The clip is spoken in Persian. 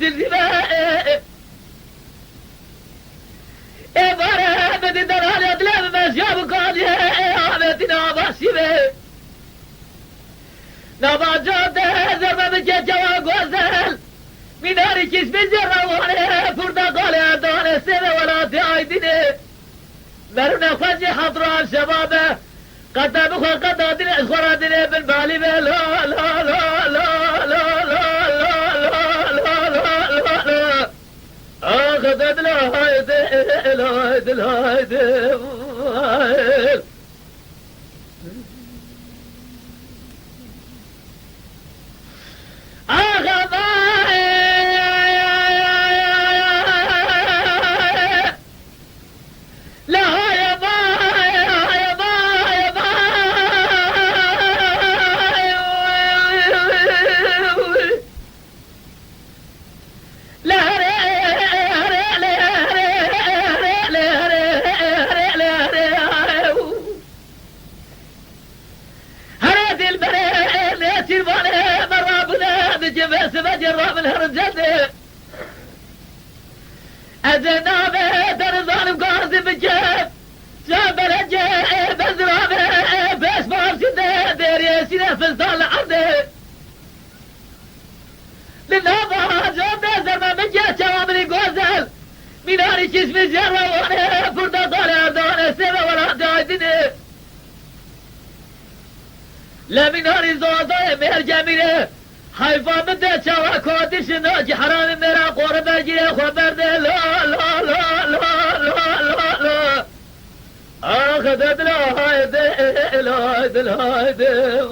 سلسلة باره بدي درال يطلب مشياب قاضي عمتنا باشيبه نبا جاده زربه بكي جوا غزل میناری کس بزرگوانه پرتقال دانه سه ولات عیدینه مرون خواج حضران شبابه قد بخور قد دادین از خورادینه بالبالی به لا لا لا لا لا لا لا لا لا لا آخ دد لا هایده لا هایده لا هایده آخ جراب الهرجة أزنابه در ظالم قاسم بجيب شاب رجع بزرابه بس ما سيده ديري سيده فلسطان لعرضه للنابه جوده زرما بجيب شوامني قوزل ميناري كسمي زيارة وانا فردا طالع دوانا سيبه ولا دايدني لا ميناري زوضه مهر جميله حيفا بده شوا كودش ناجي حرام مرا قرب اجي خبر ده لا لا لا لا لا لا لا اخذت لا هايده لا هايده لا هايده